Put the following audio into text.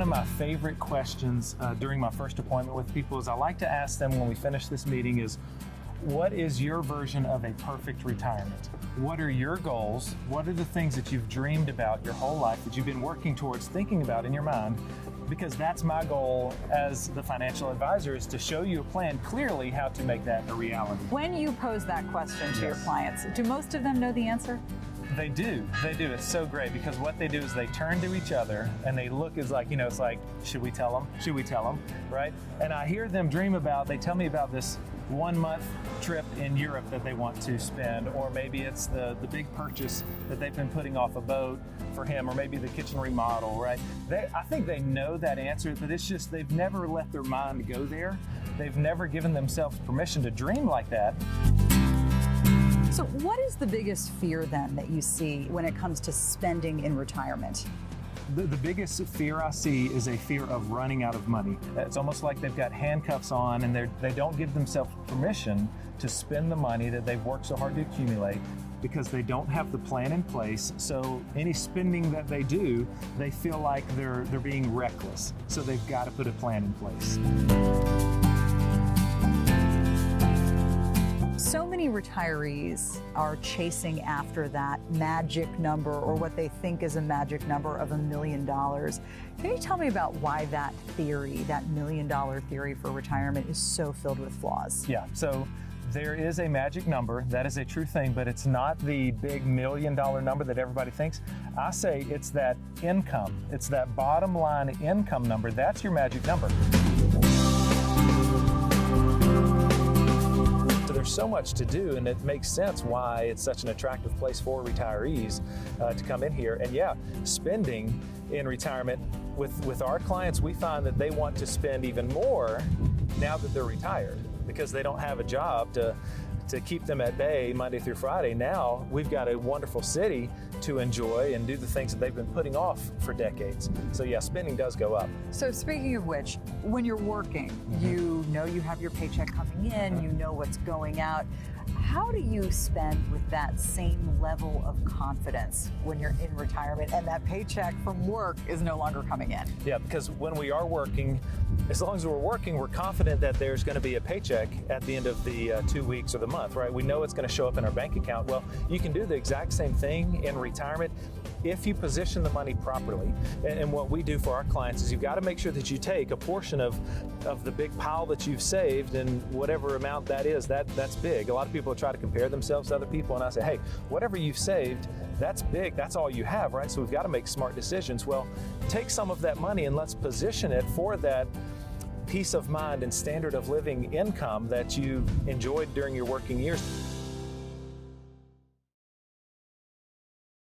of my favorite questions during my first appointment with people is I like to ask them when we finish this meeting is, what is your version of a perfect retirement? What are your goals? What are the things that you've dreamed about your whole life that you've been working towards, thinking about in your mind? Because that's my goal as the financial advisor, is to show you a plan clearly how to make that a reality. When you pose that question to your clients, do most of them know the answer? They do. It's so great because what they do is they turn to each other and they look as like, it's like, should we tell them? Should we tell them? Right? And I hear them dream about, they tell me about this 1 month trip in Europe that they want to spend, or maybe it's the big purchase that they've been putting off a boat for him, or maybe the kitchen remodel, right? I think they know that answer, but it's just they've never let their mind go there. They've never given themselves permission to dream like that. So what is the biggest fear then that you see when it comes to spending in retirement? The biggest fear I see is a fear of running out of money. It's almost like they've got handcuffs on and they don't give themselves permission to spend the money that they've worked so hard to accumulate because they don't have the plan in place. So any spending that they do, they feel like they're being reckless. So they've got to put a plan in place. So many retirees are chasing after that magic number, or what they think is a magic number of $1 million. Can you tell me about why that theory, that $1 million theory for retirement, is so filled with flaws? Yeah, so there is a magic number. That is a true thing, but it's not the big $1 million number that everybody thinks. I say it's that income. It's that bottom line income number. That's your magic number. There's so much to do, and it makes sense why it's such an attractive place for retirees to come in here. And yeah, spending in retirement with our clients, we find that they want to spend even more now that they're retired because they don't have a job to keep them at bay Monday through Friday. Now we've got a wonderful city to enjoy and do the things that they've been putting off for decades. So yeah, spending does go up. So speaking of which, when you're working, you know you have your paycheck coming in, you know what's going out. How do you spend with that same level of confidence when you're in retirement and that paycheck from work is no longer coming in? Yeah, because when we are working, as long as we're working, we're confident that there's going to be a paycheck at the end of the 2 weeks or the month, right? We know it's going to show up in our bank account. Well, you can do the exact same thing in retirement if you position the money properly. And what we do for our clients is you've got to make sure that you take a portion of the big pile that you've saved, and whatever amount that is, that's big. A lot of people try to compare themselves to other people, and I say, hey, whatever you've saved, that's big, that's all you have, right? So we've got to make smart decisions. Well, take some of that money and let's position it for that peace of mind and standard of living income that you enjoyed during your working years.